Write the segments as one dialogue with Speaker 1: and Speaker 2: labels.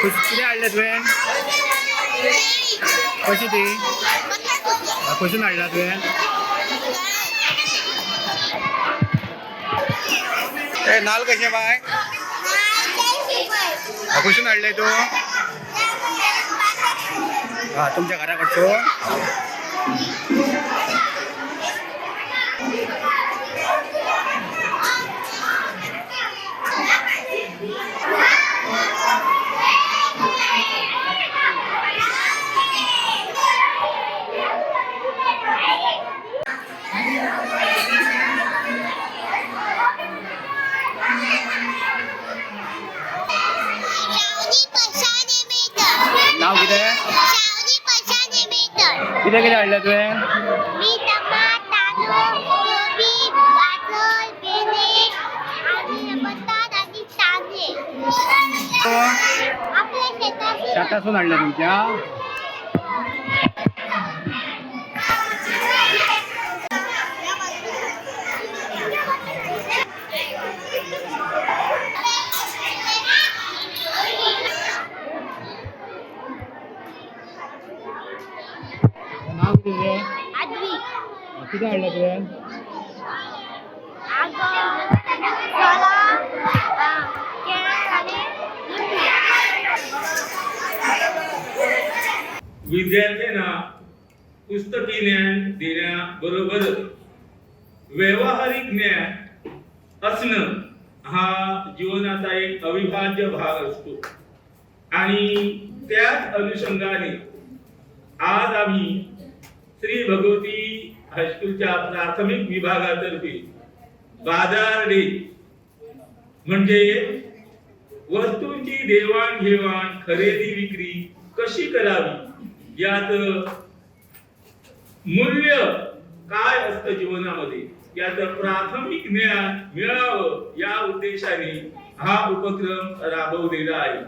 Speaker 1: किती हाडले तुवें कशी ती कसून हाडला तुवें ए नाल कशे बाय कसून हाडले तू हा तुमच्या घरा कडचो नाव कितें कितें कितें हाडलें तुवें शेतासून हाडलें तुमच्या नाव कितें कितें हाडलें तुवें
Speaker 2: विद्यार्थ्यांना पुस्तकी ज्ञान देण्याबरोबर व्यावहारिक ज्ञान असणं हा जीवनाचा एक अविभाज्य भाग असतो आणि त्याच अनुषंगाने आज आम्ही श्री भगवती हायस्कूलच्या प्राथमिक विभागातर्फे बाजार डे म्हणजे वस्तूंची देवाणघेवाण खरेदी विक्री कशी करावी यात मूल्य काय असतं जीवनामध्ये याचं प्राथमिक ज्ञान मिळावं या उद्देशाने हा उपक्रम राबवलेला आहे।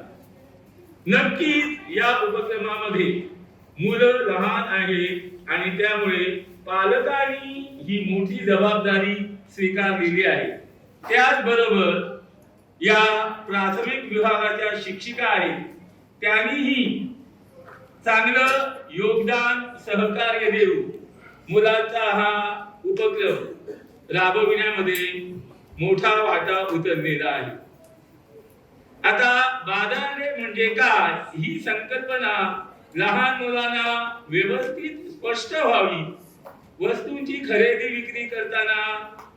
Speaker 2: नक्कीच या उपक्रमामध्ये मुलं लहान आहेत आणि त्यामुळे पालकांनी ही मोठी जबाबदारी स्वीकारलेली आहे। त्याचबरोबर या प्राथमिक विभागाच्या शिक्षिका आहेत त्यांनीही चांगलं योगदान सहकार्य देऊन मुलांचा हा उपक्रम राबविण्यामध्ये मोठा वाटा उचललेला आहे। आता बाजार म्हणजे काय ही संकल्पना लहान मुलांना व्यवस्थित स्पष्ट व्हावी। वस्तूंची खरेदी विक्री करताना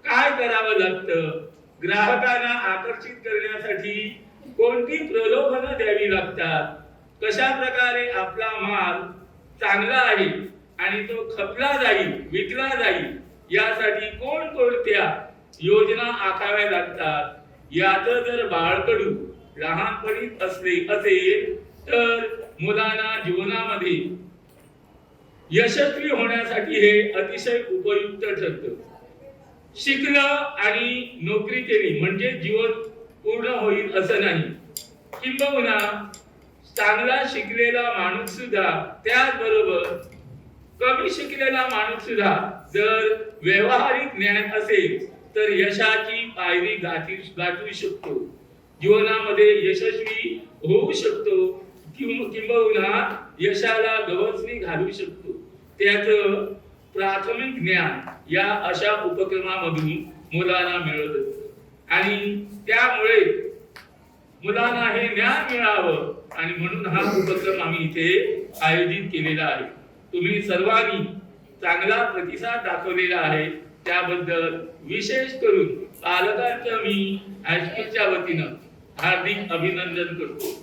Speaker 2: काय करावं लागतं, ग्राहकांना आकर्षित करण्यासाठी कोणती प्रलोभनं द्यावी लागतात, कशा प्रकारे आपला माल चांगला आहे आणि तो खपला जाईल विकला जाईल यासाठी कोणकोणत्या योजना आखाव्या लागतात याचं जर बाळकडू लहानपणी असेल तर मुलांना जीवनामध्ये यशस्वी होण्यासाठी हे अतिशय उपयुक्त ठरतं। शिकणं आणि नोकरी केली म्हणजे जीवन पूर्ण होईल असं नाही, किंबहुना चांगला शिकलेला माणूस सुद्धा त्याचबरोबर कमी शिकलेला माणूस सुद्धा जर व्यावहारिक ज्ञान असेल तर यशाची पायरी गाठू शकतो, जीवनामध्ये यशस्वी होऊ शकतो, किंबहुना यशाला गवसणी घालू शकतो। त्याचं प्राथमिक ज्ञान या अशा उपक्रमामधून मुलांना मिळत असतं आणि त्यामुळे मुलांना हे ज्ञान मिळावं आणि म्हणून हा उपक्रम आम्ही इथे आयोजित केलेला आहे। तुम्ही सर्वांनी चांगला प्रतिसाद दाखवलेला आहे त्याबद्दल विशेष करून पालकांचं मी हायस्कूलच्या वतीनं हार्दिक अभिनंदन करतो।